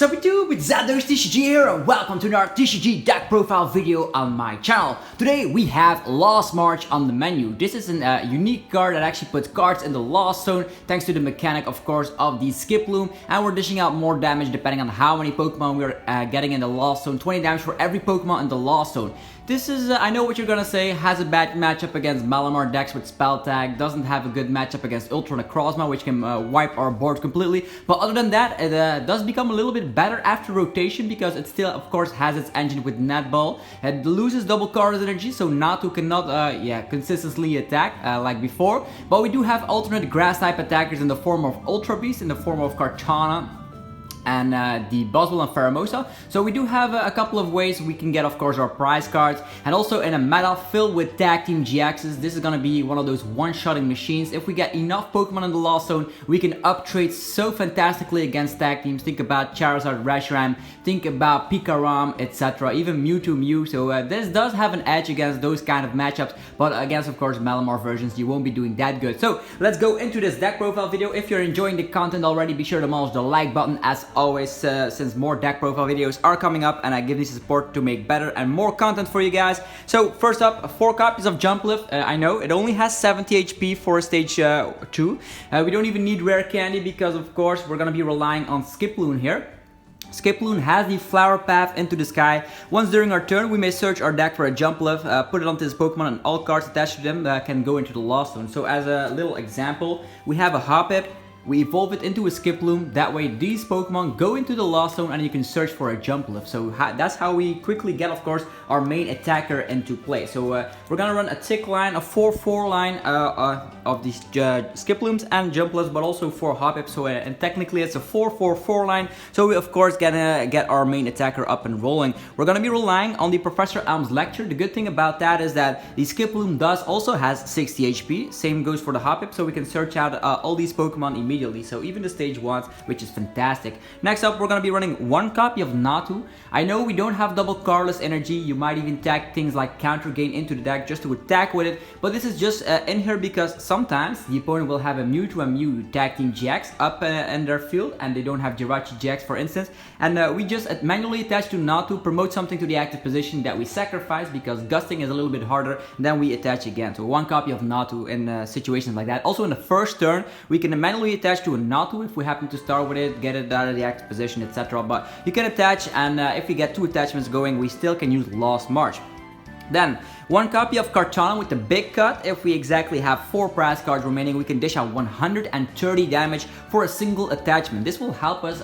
What's up YouTube, it's Zado's TCG here and welcome to another TCG deck profile video on my channel. Today we have Lost March on the menu. This is a unique card that actually puts cards in the Lost Zone thanks to the mechanic of course of the Skip Loom, and we're dishing out more damage depending on how many Pokemon we're getting in the Lost Zone. 20 damage for every Pokemon in the Lost Zone. This is, I know what you're gonna say, has a bad matchup against Malamar decks with Spell Tag, doesn't have a good matchup against Ultra Necrozma, which can wipe our board completely, but other than that, it does become a little bit better after rotation because it still, of course, has its engine with Netball. It loses double card energy, so Natu cannot, consistently attack like before, but we do have alternate Grass-type attackers in the form of Ultra Beast, in the form of Kartana, and the Buzzwole and Pheromosa. So we do have a couple of ways we can get, of course, our prize cards, and also in a meta filled with tag team GXs, this is gonna be one of those one-shotting machines. If we get enough Pokemon in the Lost Zone, we can uptrade so fantastically against tag teams. Think about Charizard, Reshiram, think about Pikaram, etc., even Mewtwo, Mew. So this does have an edge against those kind of matchups, but against, of course, Malamar versions, you won't be doing that good. So let's go into this deck profile video. If you're enjoying the content already, be sure to mash the like button as always, since more deck profile videos are coming up and I give this support to make better and more content for you guys. So first up, 4 copies of Jumpluff. I know it only has 70 HP for stage 2. We don't even need rare candy because of course we're gonna be relying on Skiploon here. Skiploon has the flower path into the sky. Once during our turn, we may search our deck for a Jumpluff, put it onto this Pokemon, and all cards attached to them can go into the Lost Zone. So as a little example, we have a Hoppip. We evolve it into a Skiploom, that way these Pokemon go into the Lost Zone and you can search for a Jumpluff. So that's how we quickly get, of course, our main attacker into play. So we're gonna run a tick line, a 4-4 line of these Skiplooms and Jumpluffs, but also 4 Hoppips. So and technically it's a 4-4-4 line. So we of course gonna get our main attacker up and rolling. We're gonna be relying on the Professor Elm's Lecture. The good thing about that is that the Skiploom does also has 60 HP. Same goes for the Hoppip, so we can search out all these Pokemon immediately. So even the stage 1s, which is fantastic. Next up, we're gonna be running 1 copy of Natu. I know we don't have double cardless energy. You might even tag things like Counter Gain into the deck just to attack with it, but this is just in here because sometimes the opponent will have a Mewtwo and Mew tag team GX up in their field and they don't have Jirachi GX, for instance, and we just manually attach to Natu, promote something to the active position that we sacrifice because gusting is a little bit harder, and then we attach again. So 1 copy of Natu in situations like that. Also in the first turn, we can manually attach to a Natu if we happen to start with it, get it out of the active position, etc. But you can attach, and if we get 2 attachments going, we still can use Lost March. Then 1 copy of Kartana with the big cut. If we exactly have 4 prize cards remaining, we can dish out 130 damage for a single attachment. This will help us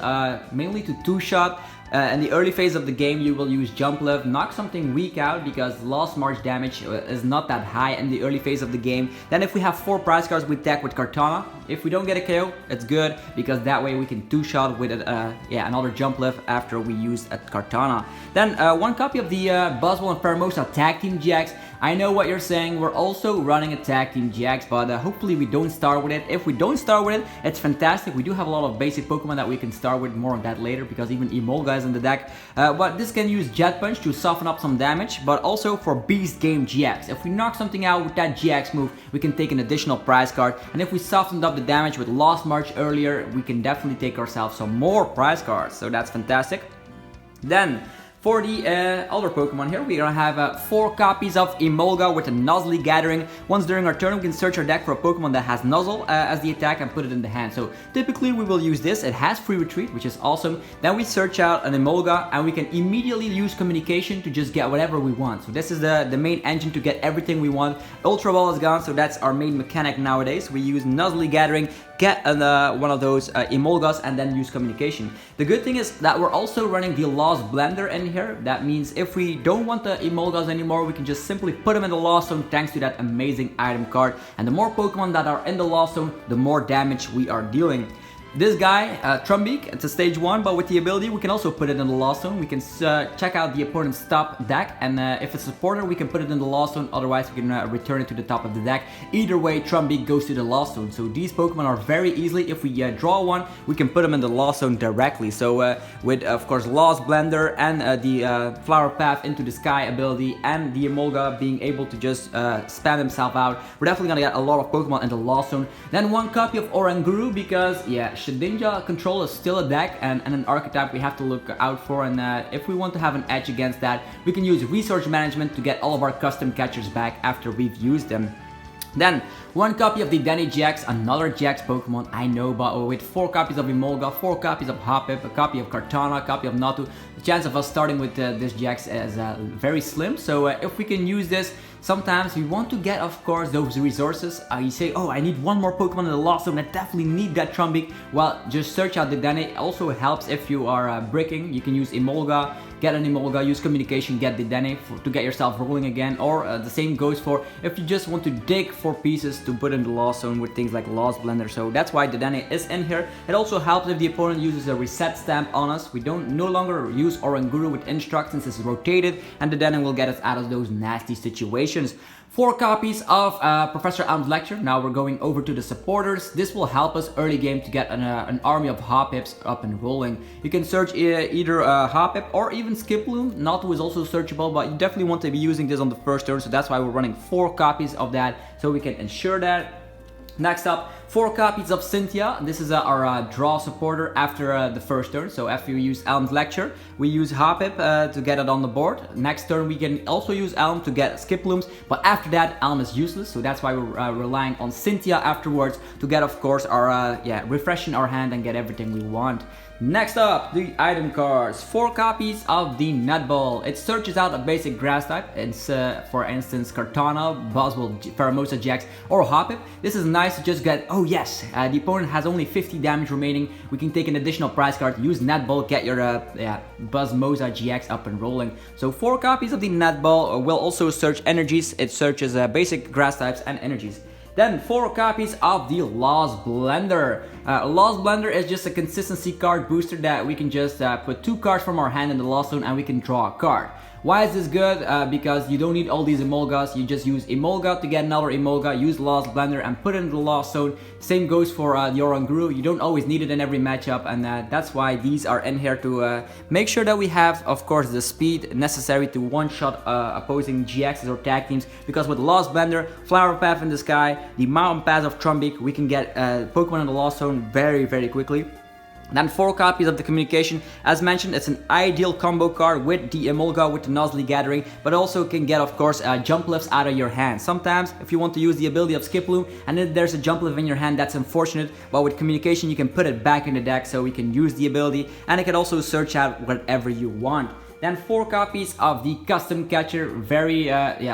mainly to 2-shot. In the early phase of the game, you will use Jumpluff, knock something weak out because Lost March damage is not that high in the early phase of the game. Then if we have 4 prize cards, we attack with Kartana. If we don't get a KO, it's good because that way we can 2-shot with another Jumpluff after we use a Kartana. Then 1 copy of the Buzzwole and Pheromosa Tag Team GX. I know what you're saying, we're also running a Tag Team GX, but hopefully we don't start with it. If we don't start with it, it's fantastic. We do have a lot of basic Pokemon that we can start with, more on that later, because even Emolga is in the deck. But this can use Jet Punch to soften up some damage, but also for Beast Game GX. If we knock something out with that GX move, we can take an additional prize card, and if we softened up the damage with Lost March earlier, we can definitely take ourselves some more prize cards, so that's fantastic. Then for the other Pokemon here, we're gonna have 4 copies of Emolga with a Nuzly Gathering. Once during our turn, we can search our deck for a Pokemon that has Nuzzle as the attack and put it in the hand. So typically we will use this. It has free retreat, which is awesome. Then we search out an Emolga and we can immediately use Communication to just get whatever we want. So this is the main engine to get everything we want. Ultra Ball is gone, so that's our main mechanic nowadays. We use Nuzly Gathering, get one of those Emolgas, and then use Communication. The good thing is that we're also running the Lost Blender in here. That means if we don't want the Emolgas anymore, we can just simply put them in the Lost Zone thanks to that amazing item card. And the more Pokemon that are in the Lost Zone, the more damage we are dealing. This guy, Trumbeak, it's a stage 1, but with the ability we can also put it in the Lost Zone. We can check out the opponent's top deck, and if it's a supporter we can put it in the Lost Zone, otherwise we can return it to the top of the deck. Either way, Trumbeak goes to the Lost Zone. So these Pokemon are very easily, if we draw one, we can put them in the Lost Zone directly. So with of course Lost Blender and the Flower Path into the Sky ability and the Emolga being able to just spam himself out, we're definitely gonna get a lot of Pokemon in the Lost Zone. Then 1 copy of Oranguru because yeah, Ninja Control is still a deck and an archetype we have to look out for, and if we want to have an edge against that, we can use Resource Management to get all of our custom catchers back after we've used them. Then, 1 copy of the Denny GX, another GX Pokemon, I know, but with 4 copies of Emolga, 4 copies of Hoppip, a copy of Kartana, a copy of Natu. The chance of us starting with this GX is very slim, so if we can use this, sometimes we want to get, of course, those resources. You say, oh, I need 1 more Pokemon in the Lost Zone, I definitely need that Trumbeak. Well, just search out the Denny. It also helps if you are bricking. You can use Emolga, get an Emolga, use Communication, get the Denny to get yourself rolling again, or the same goes for if you just want to dig for pieces to put in the Lost Zone with things like Lost Blender. So that's why the Denny is in here. It also helps if the opponent uses a reset stamp on us. We don't no longer use Oranguru with Instruct since it's rotated, and the Denny will get us out of those nasty situations. 4 copies of Professor Elm's Lecture. Now we're going over to the supporters. This will help us early game to get an army of Hoppips up and rolling. You can search either Hoppip or even Skiploom. Natu is also searchable, but you definitely want to be using this on the first turn, so that's why we're running 4 copies of that, so we can ensure that. Next up, 4 copies of Cynthia. This is our draw supporter after the first turn. So after you use Elm's Lecture, we use Hoppip to get it on the board. Next turn we can also use Elm to get Skiplooms, but after that Elm is useless. So that's why we're relying on Cynthia afterwards to get, of course, our refreshing our hand and get everything we want. Next up, the item cards. 4 copies of the Nutball. It searches out a basic grass type. It's for instance Kartana, Buzzwole Pheromosa GX, or Hoppip. This is nice to just get, oh yes, the opponent has only 50 damage remaining. We can take an additional prize card, use Nutball, get your Buzzmosa GX up and rolling. So 4 copies of the Nutball will also search energies. It searches basic grass types and energies. Then 4 copies of the Lost Blender. Lost Blender is just a consistency card booster that we can just put 2 cards from our hand in the Lost Zone and we can draw a card. Why is this good? Because you don't need all these Emolgas. You just use Emolga to get another Emolga, use Lost Blender and put it in the Lost Zone. Same goes for the Oranguru. You don't always need it in every matchup, and that's why these are in here to make sure that we have, of course, the speed necessary to one-shot opposing GXs or tag teams. Because with Lost Blender, Flower Path in the Sky, the Mountain Pass of Trumbeak, we can get Pokemon in the Lost Zone very, very quickly. Then 4 copies of the Communication. As mentioned, it's an ideal combo card with the Emolga, with the Nuzlocke Gathering, but also can get, of course, jump lifts out of your hand. Sometimes, if you want to use the ability of Skiploom and then there's a jump lift in your hand, that's unfortunate, but with Communication you can put it back in the deck so we can use the ability, and it can also search out whatever you want. Then 4 copies of the Custom Catcher, very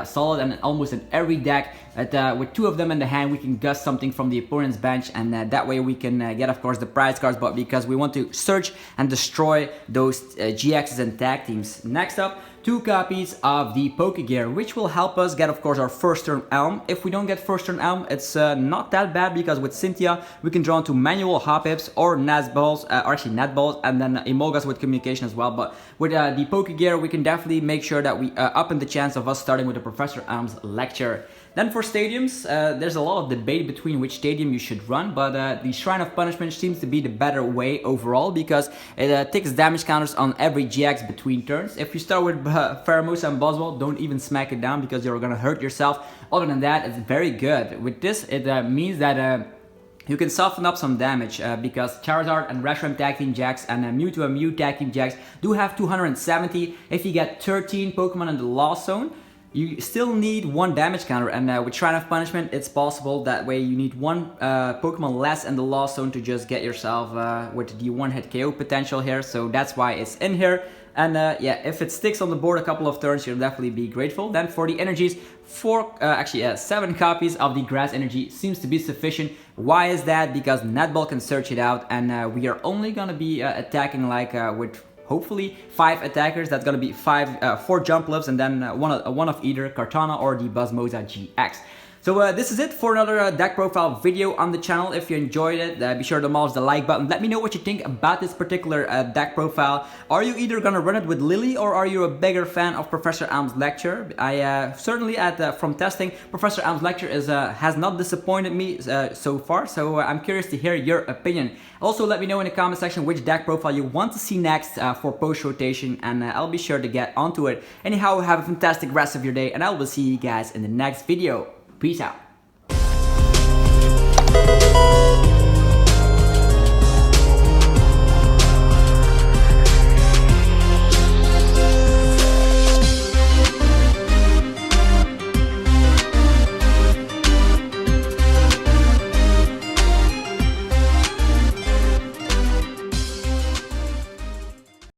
solid and almost in every deck. With 2 of them in the hand, we can gust something from the opponent's bench, and that way we can get, of course, the prize cards, but because we want to search and destroy those GXs and tag teams. Next up, 2 copies of the Pokegear, which will help us get, of course, our first turn Elm. If we don't get first turn Elm, it's not that bad, because with Cynthia, we can draw into manual Hoppips or Nutballs, Nutballs, and then Emolgas with Communication as well. But with the Pokegear, we can definitely make sure that we up in the chance of us starting with the Professor Elm's Lecture. Then for stadiums, there's a lot of debate between which stadium you should run, but the Shrine of Punishment seems to be the better way overall, because it takes damage counters on every GX between turns. If you start with Pheromosa and Buzzwole, don't even smack it down because you're gonna hurt yourself. Other than that, it's very good. With this, it means that you can soften up some damage because Charizard and Reshiram Tag Team Jax and Mewtwo and Mew Tag Team Jax do have 270. If you get 13 Pokemon in the Lost Zone, you still need 1 damage counter, and with Shrine of Punishment it's possible. That way you need 1 Pokemon less in the Lost Zone to just get yourself with the 1-hit KO potential here, so that's why it's in here. And if it sticks on the board a couple of turns, you'll definitely be grateful. Then for the energies, 7 copies of the Grass Energy seems to be sufficient. Why is that? Because Nutball can search it out, and we are only gonna be attacking like with hopefully 5 attackers. That's gonna be 4 jump lifts, and then one of either Kartana or the Buzzmosa GX. So this is it for another deck profile video on the channel. If you enjoyed it, be sure to demolish the like button. Let me know what you think about this particular deck profile. Are you either gonna run it with Lily, or are you a bigger fan of Professor Elm's Lecture? I certainly, from testing, Professor Elm's Lecture has not disappointed me so far, so I'm curious to hear your opinion. Also, let me know in the comment section which deck profile you want to see next for post-rotation, and I'll be sure to get onto it. Anyhow, have a fantastic rest of your day, and I will see you guys in the next video. Peace out.